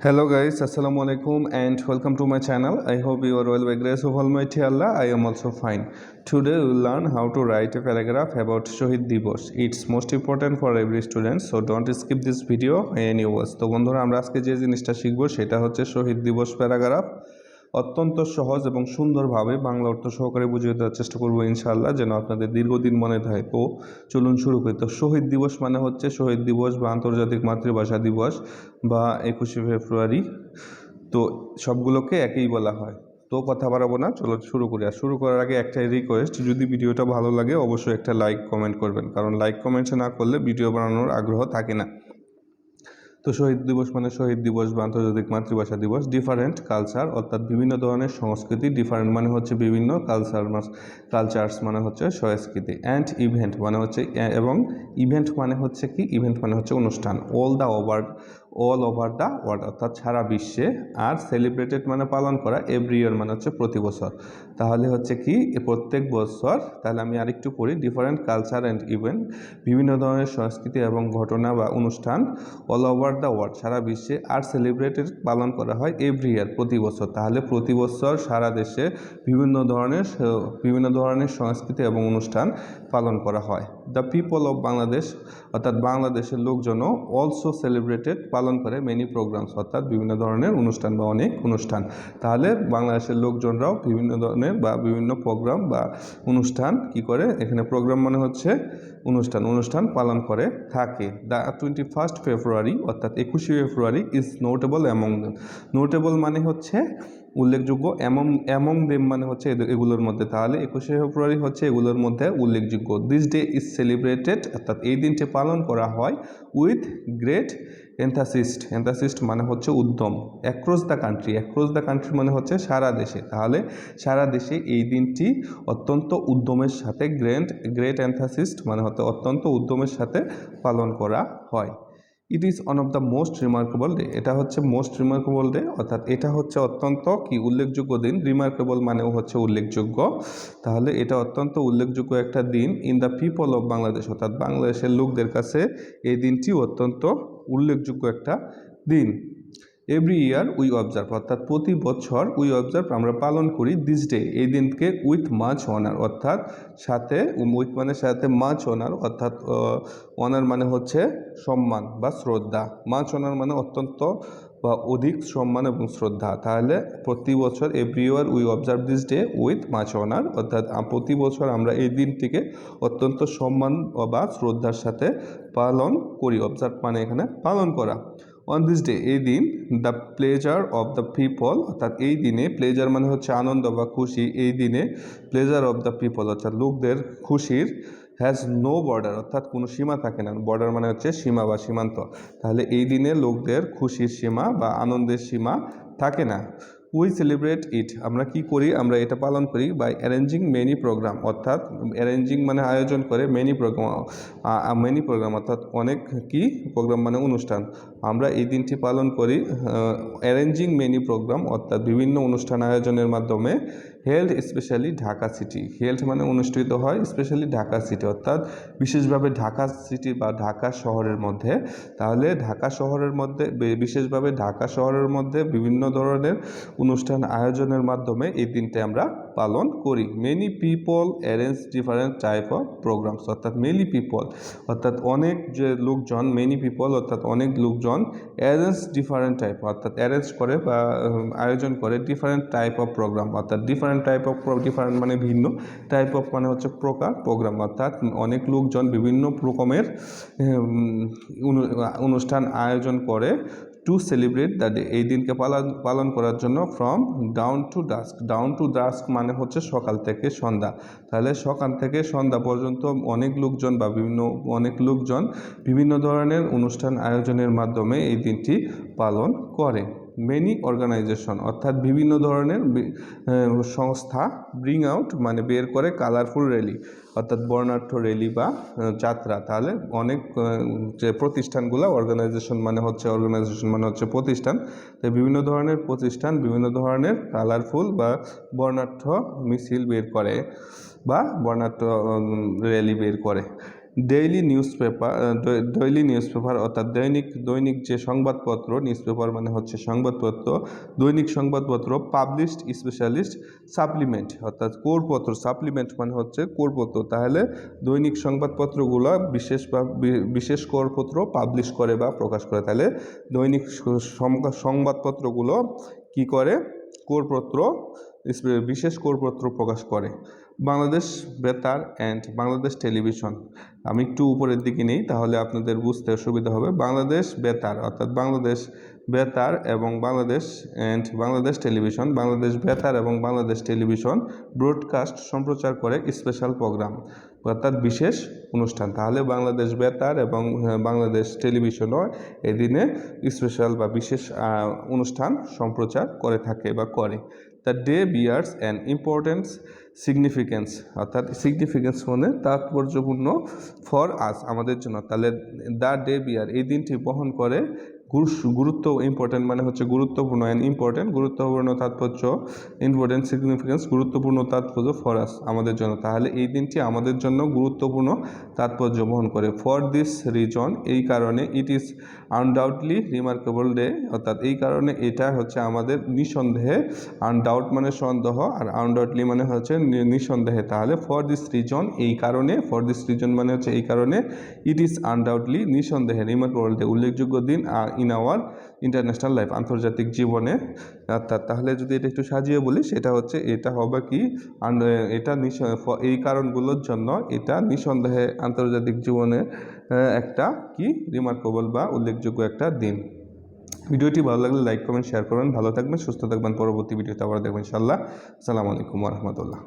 Hello guys, Assalamu alaikum and welcome to my channel. I hope you are well by grace of Almighty Allah. I am also fine. Today we will learn how to write a paragraph about Shohid Divos. It's most important for every student, so don't skip this video anyways. তো বন্ধুরা আমরা আজকে যে জিনিসটা শিখব সেটা হচ্ছে শহীদ দিবস প্যারাগ্রাফ। অত্যন্ত সহজ এবং সুন্দরভাবে বাংলা অর্থ সহকারে বুঝিয়ে দেওয়ার চেষ্টা করব ইনশাআল্লাহ, যেন আপনাদের দীর্ঘদিন মনে থাকে। তো চলুন শুরু করি। তো শহীদ দিবস মানে হচ্ছে শহীদ দিবস বা আন্তর্জাতিক মাতৃভাষা দিবস বা 21শে ফেব্রুয়ারি, তো সবগুলোকে একই বলা হয়। তো কথা বাড়াবো না, চলো শুরু করি। আর শুরু করার আগে একটাই রিকোয়েস্ট, যদি ভিডিওটা ভালো লাগে অবশ্যই একটা লাইক কমেন্ট করবেন, কারণ লাইক কমেন্ট না করলে ভিডিও বানানোর আগ্রহ থাকে না। তো শহীদ দিবস মানে শহীদ দিবস বা আন্তর্জাতিক মাতৃভাষা দিবস। ডিফারেন্ট কালচার অর্থাৎ বিভিন্ন ধরনের সংস্কৃতি। ডিফারেন্ট মানে হচ্ছে বিভিন্ন, কালচার্স মানে হচ্ছে সংস্কৃতি। অ্যান্ড ইভেন্ট মানে হচ্ছে এবং ইভেন্ট মানে হচ্ছে কি, ইভেন্ট মানে হচ্ছে অনুষ্ঠান। অল ওভার দ্য ওয়ার্ল্ড অর্থাৎ সারা বিশ্বে। আর সেলিব্রেটেড মানে পালন করা। এভরি ইয়ার মানে হচ্ছে প্রতি বছর। তাহলে হচ্ছে কি প্রত্যেক বছর। তাহলে আমি আরেকটু পড়ি। ডিফারেন্ট কালচার অ্যান্ড ইভেন্ট, বিভিন্ন ধরনের সংস্কৃতি এবং ঘটনা বা অনুষ্ঠান। অল ওভার দ্য ওয়ার্ল্ড সারা বিশ্বে। আর সেলিব্রেটেড পালন করা হয় এভরি ইয়ার প্রতি বছর। তাহলে প্রতি বছর সারা দেশে বিভিন্ন ধরনের সংস্কৃতি এবং অনুষ্ঠান পালন করা হয়। দ্য পিপল অফ বাংলাদেশ অর্থাৎ বাংলাদেশের লোকজনও অলসো সেলিব্রেটেড পালন করে মেনি প্রোগ্রামস অর্থাৎ বিভিন্ন ধরনের অনুষ্ঠান বা অনেক অনুষ্ঠান। তাহলে বাংলাদেশের লোকজনরাও বিভিন্ন ধরনের বা বিভিন্ন প্রোগ্রাম বা অনুষ্ঠান কি করে, এখানে প্রোগ্রাম মানে হচ্ছে অনুষ্ঠান পালন করে থাকে। দ্য 21st ফেব্রুয়ারি অর্থাৎ 21শে ফেব্রুয়ারি is notable among them. Notable মানে হচ্ছে উল্লেখযোগ্য, অ্যামং দেম মানে হচ্ছে এগুলোর মধ্যে। তাহলে 21শে ফেব্রুয়ারি হচ্ছে এগুলোর মধ্যে উল্লেখযোগ্য। দিস ডে ইজ সেলিব্রেটেড অর্থাৎ এই দিনটি পালন করা হয় উইথ গ্রেট এনথাসিস্ট মানে হচ্ছে উদ্যম। অ্যাক্রস দ্য কান্ট্রি মানে হচ্ছে সারা দেশে। তাহলে সারা দেশে এই দিনটি অত্যন্ত উদ্যমের সাথে, গ্রেট এনথাসিস্ট মানে হচ্ছে অত্যন্ত উদ্যমের সাথে পালন করা হয়। It is one of the most remarkable day. এটা হচ্ছে মোস্ট রিমার্কেবল ডে অর্থাৎ এটা হচ্ছে অত্যন্ত কি উল্লেখযোগ্য দিন। রিমার্কেবল মানেও হচ্ছে উল্লেখযোগ্য। তাহলে এটা অত্যন্ত উল্লেখযোগ্য একটা দিন। In the people of Bangladesh অর্থাৎ বাংলাদেশের লোকদের কাছে এই দিনটি অত্যন্ত উল্লেখযোগ্য একটা দিন। এভরি ইয়ার উই অবজার্ভ অর্থাৎ প্রতি বছর উই অবজার্ভ আমরা পালন করি দিস ডে এই দিনকে উইথ মাচ অনার অর্থাৎ সাথে, উইথ মানে সাথে, মাচ অনার অর্থাৎ অনার মানে হচ্ছে সম্মান বা শ্রদ্ধা। মাচ অনার মানে অত্যন্ত বা অধিক সম্মান এবং শ্রদ্ধা। তাহলে প্রতি বছর every year we observe this day with much honour অর্থাৎ প্রতি বছর আমরা এই দিনটিকে অত্যন্ত সম্মান বা শ্রদ্ধার সাথে পালন করি। অবজার্ভ মানে এখানে পালন করা। অন দিস ডে এই দিন the pleasure of the people অর্থাৎ এই দিনে, প্লেজার মানে হচ্ছে আনন্দ বা খুশি। এই দিনে প্লেজার অফ দ্য পিপল অর্থাৎ লোকদের খুশির হ্যাজ নো বর্ডার অর্থাৎ কোনো সীমা থাকে না। বর্ডার মানে হচ্ছে সীমা বা সীমান্ত। তাহলে এই দিনে লোকদের খুশির সীমা বা আনন্দের সীমা থাকে না। উই সেলিব্রেট ইট আমরা কি করি, আমরা এটা পালন করি বাই অ্যারেঞ্জিং মেনি প্রোগ্রাম অর্থাৎ অ্যারেঞ্জিং মানে আয়োজন করে, মেনি প্রোগ্রাম অর্থাৎ অনেক কি প্রোগ্রাম মানে অনুষ্ঠান। আমরা এই দিনটি পালন করি অ্যারেঞ্জিং মেনি প্রোগ্রাম অর্থাৎ বিভিন্ন অনুষ্ঠান আয়োজনের মাধ্যমে। Held specially Dhaka city, held মানে অনুষ্ঠিত হয়, স্পেশালি ঢাকা সিটি অর্থাৎ বিশেষভাবে ঢাকা সিটি বা ঢাকা শহরের মধ্যে। তাহলে ঢাকা শহরের মধ্যে বিশেষভাবে ঢাকা শহরের মধ্যে বিভিন্ন ধরনের অনুষ্ঠান আয়োজনের মাধ্যমে এই দিনটা আমরা পালন করি। Many people arrange different type of programs অর্থাৎ মেনি পিপল অর্থাৎ অনেক যে লোকজন, মেনি পিপল অর্থাৎ অনেক লোকজন অ্যারেঞ্জ ডিফারেন্ট টাইপ অর্থাৎ অ্যারেঞ্জ করে বা আয়োজন করে ডিফারেন্ট টাইপ অফ প্রোগ্রাম অর্থাৎ ডিফারেন্ট মানে ভিন্ন, টাইপ অফ মানে হচ্ছে প্রকার, প্রোগ্রাম অর্থাৎ অনেক লোকজন বিভিন্ন রকমের অনুষ্ঠান আয়োজন করে টু সেলিব্রেট দ্য ডে এই দিনকে পালন করার জন্য। ফ্রম ডাউন টু ডাস্ক মানে হচ্ছে সকাল থেকে সন্ধ্যা। তাহলে সকাল থেকে সন্ধ্যা পর্যন্ত অনেক লোকজন বিভিন্ন ধরনের অনুষ্ঠান আয়োজনের মাধ্যমে এই দিনটি পালন করে। মেনি অর্গানাইজেশন অর্থাৎ বিভিন্ন ধরনের সংস্থা ব্রিং আউট মানে বের করে কালারফুল র্যালি অর্থাৎ বর্ণাঢ্য র্যালি বা যাত্রা। তাহলে অনেক যে প্রতিষ্ঠানগুলো, অর্গানাইজেশন মানে হচ্ছে প্রতিষ্ঠান। তাই বিভিন্ন ধরনের প্রতিষ্ঠান বিভিন্ন ধরনের কালারফুল বা বর্ণাঢ্য মিছিল বের করে বা বর্ণাঢ্য র্যালি বের করে। ডেইলি নিউজ পেপার অর্থাৎ দৈনিক যে সংবাদপত্র, নিউজ পেপার মানে হচ্ছে সংবাদপত্র, দৈনিক সংবাদপত্র পাবলিশড স্পেশালিস্ট সাপ্লিমেন্ট অর্থাৎ কোরপত্র, সাপ্লিমেন্ট মানে হচ্ছে কোরপত্র, তাহলে দৈনিক সংবাদপত্রগুলো বিশেষ কোরপত্র পাবলিশ করে বা প্রকাশ করে, তাহলে দৈনিক সংবাদপত্রগুলো কি করে, কোরপত্র, বিশেষ কোরপত্র প্রকাশ করে। বাংলাদেশ বেতার অ্যান্ড বাংলাদেশ টেলিভিশন, আমি একটু উপরের দিকে নেই তাহলে আপনাদের বুঝতে সুবিধা হবে। বাংলাদেশ বেতার অর্থাৎ বাংলাদেশ বেতার এবং বাংলাদেশ টেলিভিশন, বাংলাদেশ বেতার এবং বাংলাদেশ টেলিভিশন ব্রডকাস্ট সম্প্রচার করে স্পেশাল প্রোগ্রাম অর্থাৎ বিশেষ অনুষ্ঠান, তাহলে বাংলাদেশ বেতার এবং বাংলাদেশ টেলিভিশনও এদিনে স্পেশাল বা বিশেষ অনুষ্ঠান সম্প্রচার করে থাকে বা করে। The day bears an importance significance অর্থাৎ সিগনিফিকেন্স মানে তাৎপর্যপূর্ণ ফর আস আমাদের জন্য, তাহলে দ্য ডে বিয়ার এই দিনটি বহন করে ইম্পর্টেন্ট মানে হচ্ছে গুরুত্বপূর্ণ, গুরুত্বপূর্ণ তাৎপর্য, ইম্পর্টেন্ট সিগনিফিকেন্স গুরুত্বপূর্ণ তাৎপর্য ফর আস আমাদের জন্য, তাহলে এই দিনটি আমাদের জন্য গুরুত্বপূর্ণ তাৎপর্য বহন করে। ফর দিস রিজন এই কারণে it is undoubtedly remarkable day অর্থাৎ এই কারণে এটা হচ্ছে আমাদের নিঃসন্দেহে, আনডাউট মানে সন্দেহ আর আনডাউটলি মানে হচ্ছে নিঃসন্দেহে, তাহলে ফর দিস রিজন এই কারণে, ফর দিস রিজন মানে হচ্ছে এই কারণে, ইট ইজ আনডাউটলি নিঃসন্দেহে রিমার্কেবল ডে উল্লেখযোগ্য দিন ইন আওয়ার ইন্টারন্যাশনাল লাইফ আন্তর্জাতিক জীবনে। অর্থাৎ তাহলে যদি এটা একটু সাজিয়ে বলি সেটা হচ্ছে, এটা হবে কি, এটা এই কারণগুলোর জন্য এটা নিঃসন্দেহে আন্তর্জাতিক জীবনে একটা কি রিমার্কেবল বা উল্লেখযোগ্য একটা দিন। ভিডিওটি ভালো লাগলে লাইক কমেন্ট শেয়ার করবেন, ভালো থাকবেন সুস্থ থাকবেন, পরবর্তী ভিডিওতে আবার দেখবেন ইনশাআল্লাহ। আসসালামু আলাইকুম ওয়া রাহমাতুল্লাহ।